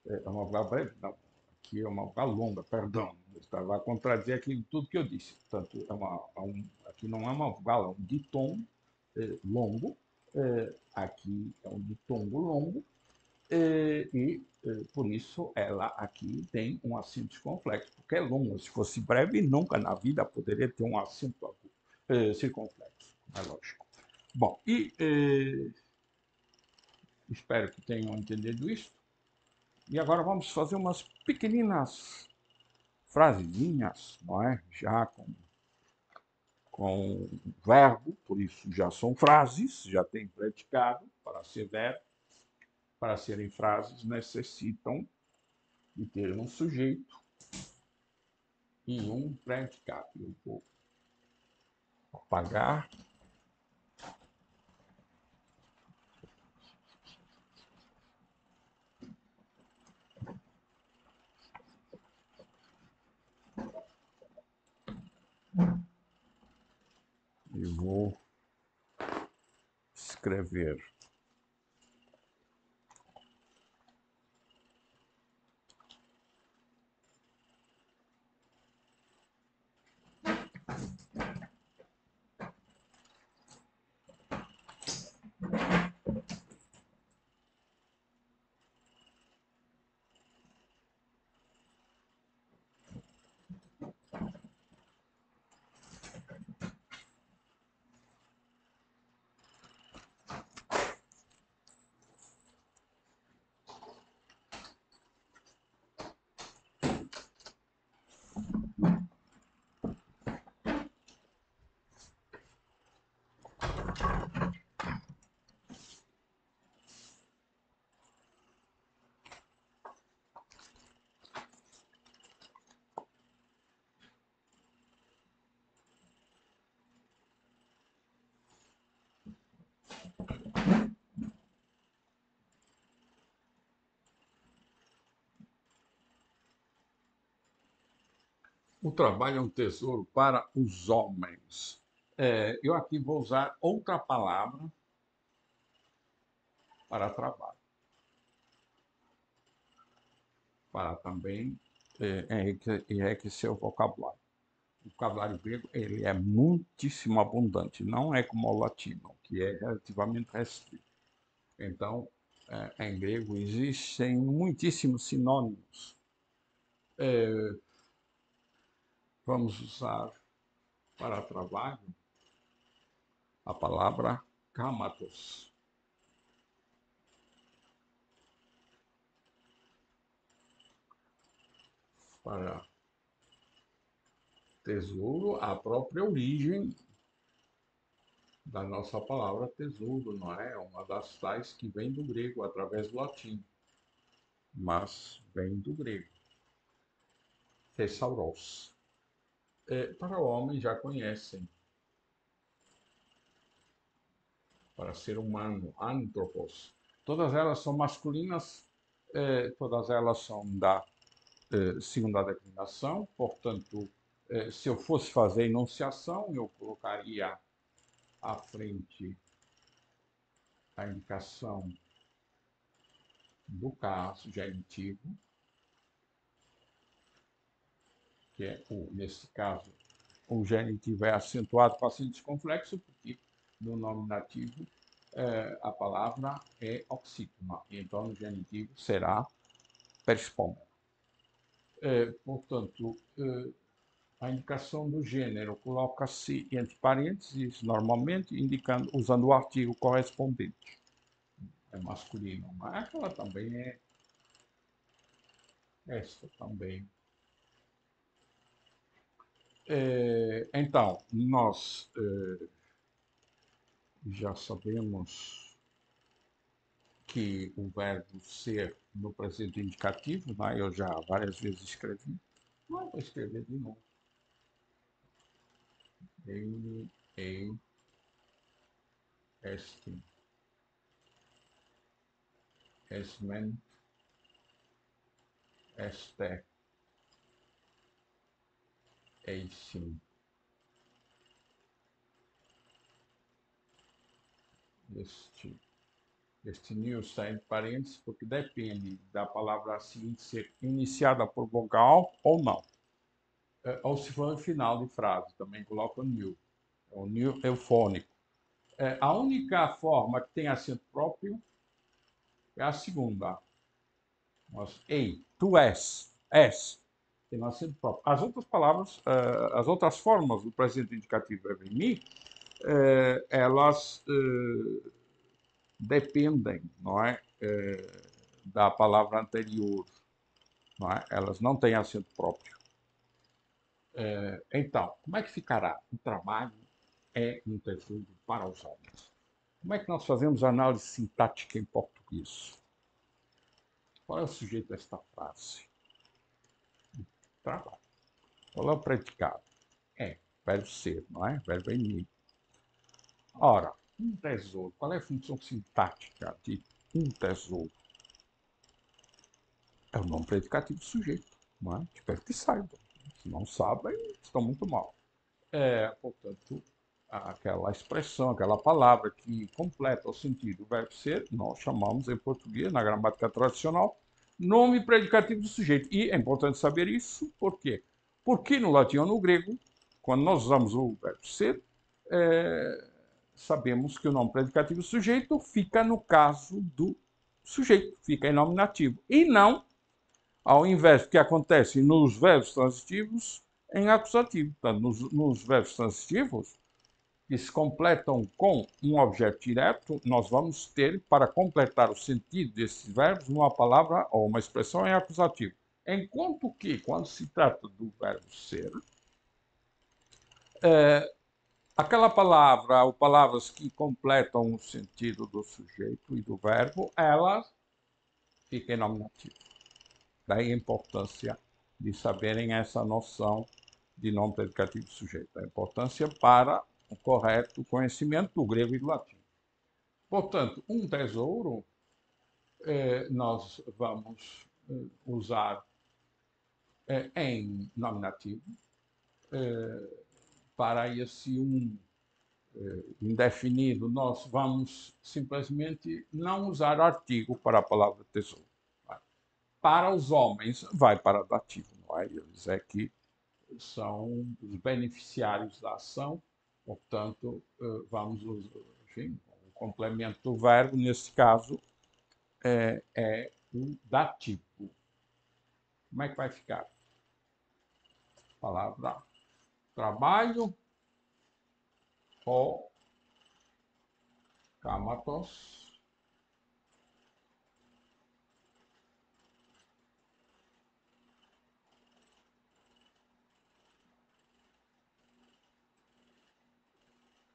É uma vogal breve? Não, aqui é uma vogal longa, perdão. Eu estava a contradizer aquilo tudo que eu disse. Portanto, aqui não é uma vogal, é um ditongo longo. Aqui é um ditongo longo. E por isso ela aqui tem um acento circunflexo, porque é longa. Se fosse breve, nunca na vida poderia ter um acento circunflexo. É lógico. Bom, e espero que tenham entendido isso. E agora vamos fazer umas pequeninas frasezinhas, não é? Já com verbo, por isso já são frases, já tem predicado para ser verbo. Para serem frases, necessitam de ter um sujeito e um predicado. Eu vou apagar. E vou escrever. O trabalho é um tesouro para os homens. Eu aqui vou usar outra palavra para trabalho, para também enriquecer o vocabulário. O vocabulário grego ele é muitíssimo abundante, não é como o latino, que é relativamente restrito. Então, em grego existem muitíssimos sinônimos. Vamos usar para trabalho a palavra kamatos. Para tesouro, a própria origem da nossa palavra tesouro, não é? Uma das tais que vem do grego através do latim, mas vem do grego. Thesauros. Para o homem já conhecem. Para ser humano, anthropos. Todas elas são masculinas, todas elas são da segunda declinação, portanto, se eu fosse fazer enunciação, eu colocaria à frente a indicação do caso genitivo, que é, nesse caso, o genitivo é acentuado com acento circunflexo, porque no nominativo a palavra é oxítona, então o genitivo será perispoma. Portanto, a indicação do gênero coloca-se entre parênteses, normalmente, usando o artigo correspondente. É masculino, mas aquela também é. Esta também. Então, nós já sabemos que o verbo ser no presente indicativo, né? Eu já várias vezes escrevi. Não, vou escrever de novo. Ele, este, esmen, este, eisim. Este new está entre parênteses porque depende da palavra seguinte ser iniciada por vogal ou não. Ou se for no final de frase, também coloca new. O new eufônico. A única forma que tem acento próprio é a segunda. Ei, tu és, tem um acento próprio. As outras palavras, as outras formas do presente indicativo eveni, elas dependem, não é, da palavra anterior, não é? Elas não têm acento próprio. Então, como é que ficará? O trabalho é um tesouro para os homens. Como é que nós fazemos análise sintática em português? Qual é o sujeito desta frase? Trabalho. Qual é o predicado? É, verbo ser, não é? Verbo em. Ora, um tesouro. Qual é a função sintática de um tesouro? É o nome predicativo do sujeito, não é? Espero que saibam. Se não sabem, estão muito mal. Portanto, aquela expressão, aquela palavra que completa o sentido do verbo ser, nós chamamos em português, na gramática tradicional, nome predicativo do sujeito. E é importante saber isso, por quê? Porque no latim ou no grego, quando nós usamos o verbo ser, sabemos que o nome predicativo do sujeito fica no caso do sujeito, fica em nominativo. E não, ao invés do que acontece nos verbos transitivos, em acusativo. Portanto, nos verbos transitivos, que se completam com um objeto direto, nós vamos ter, para completar o sentido desses verbos, uma palavra ou uma expressão em acusativo. Enquanto que, quando se trata do verbo ser, aquela palavra ou palavras que completam o sentido do sujeito e do verbo, elas ficam em nominativo. Daí a importância de saberem essa noção de nome predicativo do sujeito. A importância para o correto conhecimento do grego e do latim. Portanto, um tesouro nós vamos usar em nominativo para esse indefinido. Nós vamos simplesmente não usar artigo para a palavra tesouro. Para os homens, vai para dativo, não é? Eles é que são os beneficiários da ação, portanto, vamos usar, enfim, o complemento do verbo, nesse caso, é o dativo. Como é que vai ficar? Palavra trabalho, o kamatos,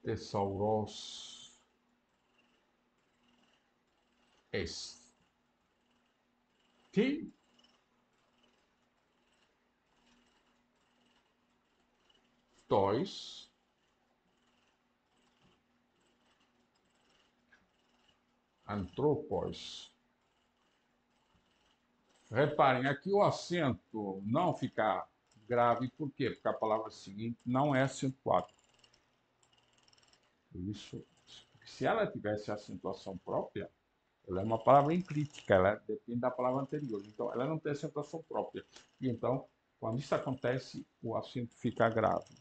thesauros, esti, tois, antropos. Reparem, aqui o acento não fica grave, por quê? Porque a palavra seguinte não é acentuada. Por isso, se ela tivesse acentuação própria, ela é uma palavra enclítica, ela depende da palavra anterior. Então, ela não tem acentuação própria. E então, quando isso acontece, o acento fica grave.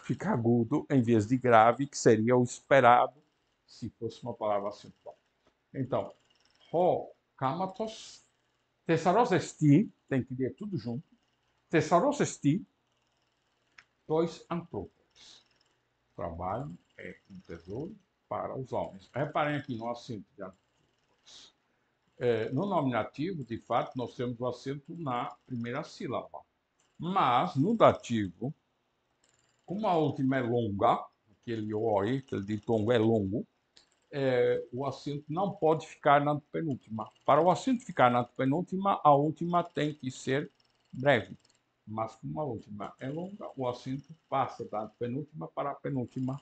Fica agudo em vez de grave, que seria o esperado se fosse uma palavra acentuada. Então, ho, kamatos, thessaros esti, tem que ler tudo junto, thessaros esti, dois antropos. Trabalho é um tesouro para os homens. Reparem aqui no acento de antropos. No nominativo, de fato, nós temos o acento na primeira sílaba. Mas, no dativo, como a última é longa, aquele oi, aquele ditongo é longo, o acento não pode ficar na penúltima. Para o acento ficar na penúltima, a última tem que ser breve. Mas como a última é longa, o acento passa da penúltima para a penúltima.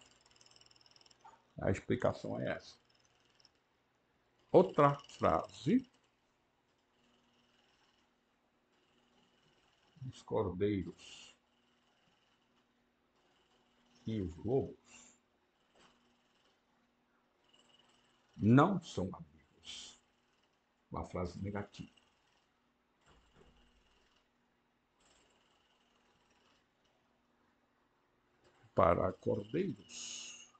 A explicação é essa. Outra frase. Os cordeiros e os lobos não são amigos. Uma frase negativa. Para cordeiros,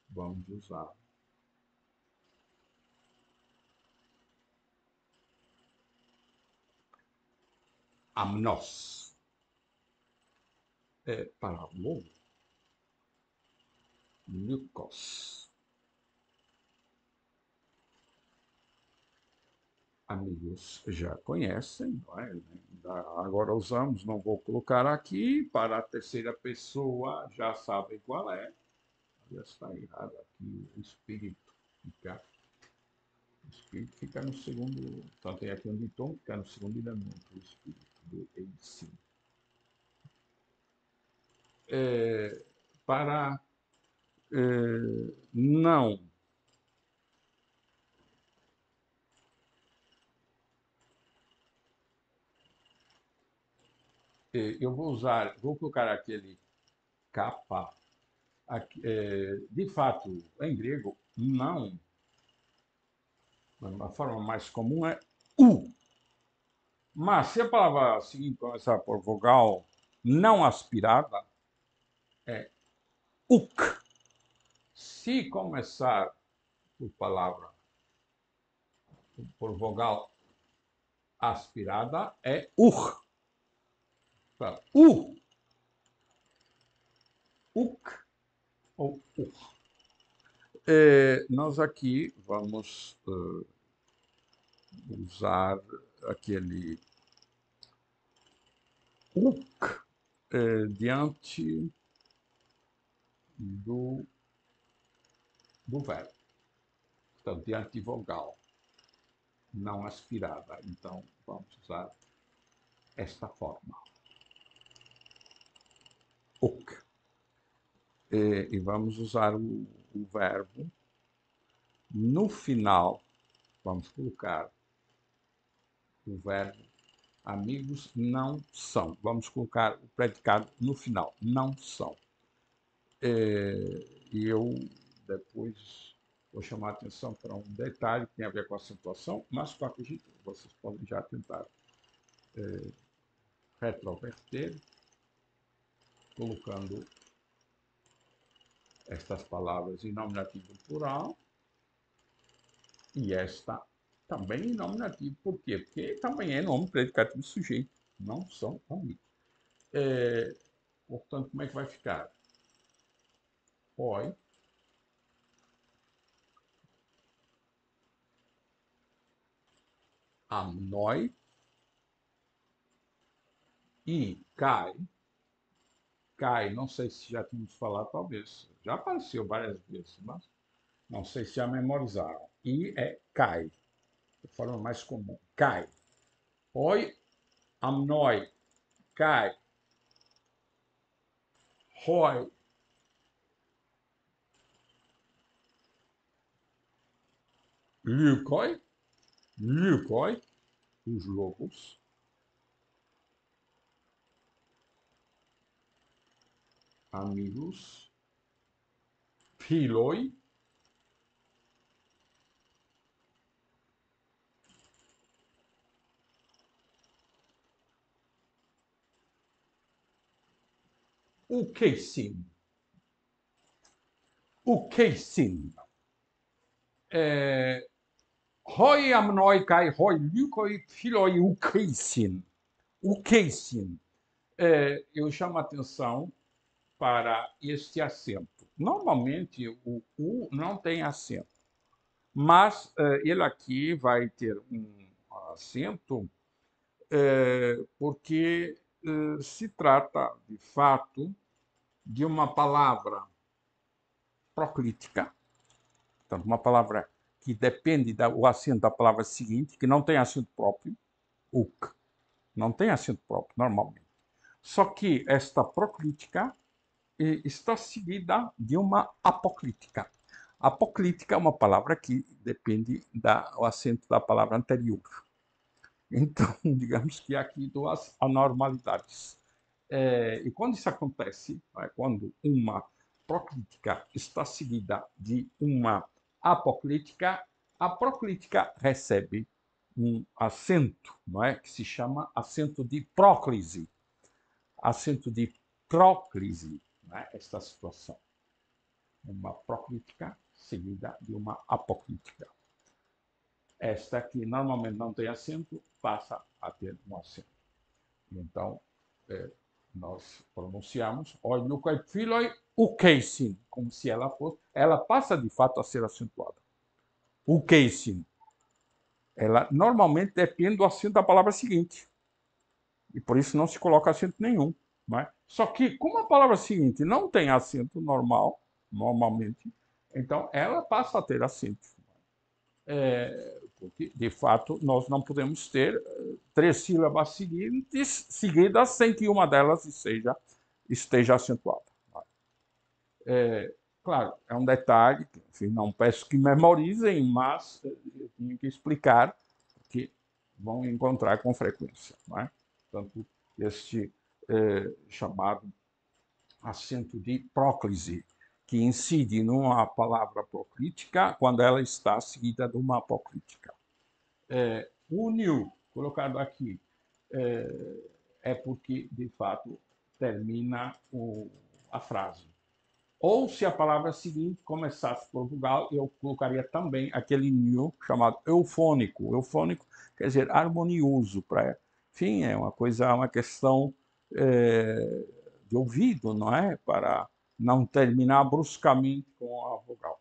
vamos usar amnos. Para lobo, leucos. amigos já conhecem, não é? Agora usamos, não vou colocar aqui, para a terceira pessoa já sabem qual é. Já está errado aqui, fica, o espírito fica no segundo, então tem aqui um ditom, fica no segundo elemento, o espírito do Eisim. Para não eu vou colocar aquele capa, aqui, de fato, em grego, não, a forma mais comum é u, mas se a palavra seguinte começar por vogal não aspirada, é uk. Se começar por palavra por vogal aspirada, é ur. U, uk ou ur. Nós aqui vamos usar aquele uk diante do verbo. Portanto, diante de vogal não aspirada. Então, vamos usar esta forma. Uk. E vamos usar o verbo no final. Vamos colocar o verbo amigos não são. Vamos colocar o predicado no final. Não são. E eu depois vou chamar a atenção para um detalhe que tem a ver com a acentuação, mas com a que vocês podem já tentar retroverter, colocando estas palavras em nominativo plural e esta também em nominativo. Por quê? Porque também é nome predicativo sujeito, não são amigos. Portanto, como é que vai ficar? Oi, amnoi e cai. Cai, não sei se já tínhamos falado, talvez. Já apareceu várias vezes, mas não sei se já memorizaram. E é cai, de forma mais comum. Cai. Oi, amnoi, cai. Hoi, lykoi, lykoi, os lobos. Amigos. Philoi, o keisim. O keisim. Hoi amnoi kai hoi lykoi philoi o keisim. O keisim. Eu chamo a atenção para este acento. Normalmente o U não tem acento, mas ele aqui vai ter um acento porque se trata, de fato, de uma palavra proclítica, portanto, uma palavra que depende do acento da palavra seguinte, que não tem acento próprio, uk, não tem acento próprio, normalmente. Só que esta proclítica está seguida de uma apoclítica. Apoclítica é uma palavra que depende do acento da palavra anterior. Então, digamos que aqui duas anormalidades. E quando isso acontece, quando uma proclítica está seguida de uma apoclítica, a proclítica recebe um acento, não é? Que se chama acento de próclise. Acento de próclise, não é? Esta situação. Uma proclítica seguida de uma apoclítica. Esta aqui normalmente não tem acento, passa a ter um acento. Então, nós pronunciamos filoi o keisin, como se ela fosse. Ela passa de fato a ser acentuada. O keisin. ela normalmente depende do acento da palavra seguinte. E por isso não se coloca acento nenhum. Não é? Só que, como a palavra seguinte não tem acento normal, normalmente, então ela passa a ter acento. Porque, de fato, nós não podemos ter três sílabas seguidas sem que uma delas esteja acentuada. Claro, é um detalhe, que, enfim, não peço que memorizem, mas eu tinha que explicar que vão encontrar com frequência. Não é? Portanto, este chamado acento de próclise, que incide numa palavra proclítica quando ela está seguida de uma apoclítica. O new, colocado aqui, é porque, de fato, termina a frase. Ou se a palavra seguinte começasse por vogal, eu colocaria também aquele new chamado eufônico. Eufônico quer dizer harmonioso. Enfim, é uma coisa, uma questão de ouvido, não é? Para não terminar bruscamente com a vogal.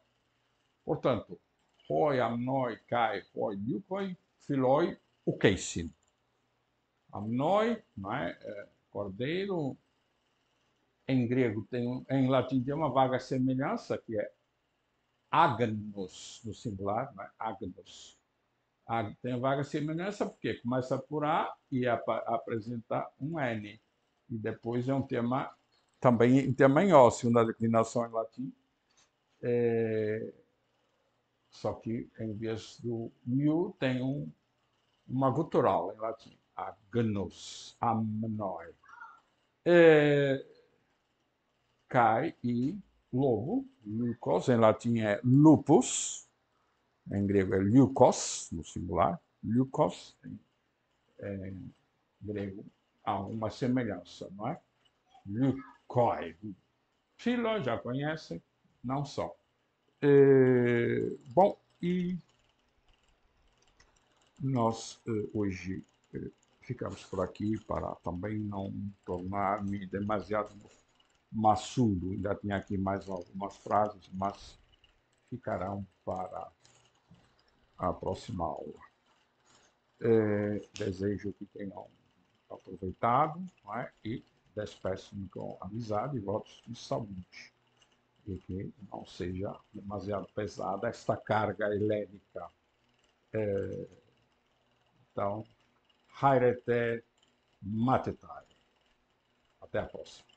Portanto, hoi, amnoi, kai, hoi, liukoi, filoi, ukeisin. Amnoi, não é? Cordeiro. Em grego em latim tem uma vaga semelhança, que é agnos, no singular, né? Agnos. Tem vaga semelhança porque começa por A e apresenta um N. E depois é um tema também em tema em O, segunda declinação em latim. Só que em vez do mu tem uma gutural em latim. Agnus, amnoi. Cai e lobo, lukos, em latim é lupus, em grego é lukos, no singular, lukos, em grego há uma semelhança, não é? Lukoi. Filo, já conhecem, não só. Bom, e nós hoje ficamos por aqui para também não tornar-me demasiado maçudo. Ainda tinha aqui mais algumas frases, mas ficarão para a próxima aula. Desejo que tenham aproveitado, não é? E despeço-me com amizade e votos de saúde. E que não seja demasiado pesada esta carga helênica. Então, hairete matetai. Até a próxima.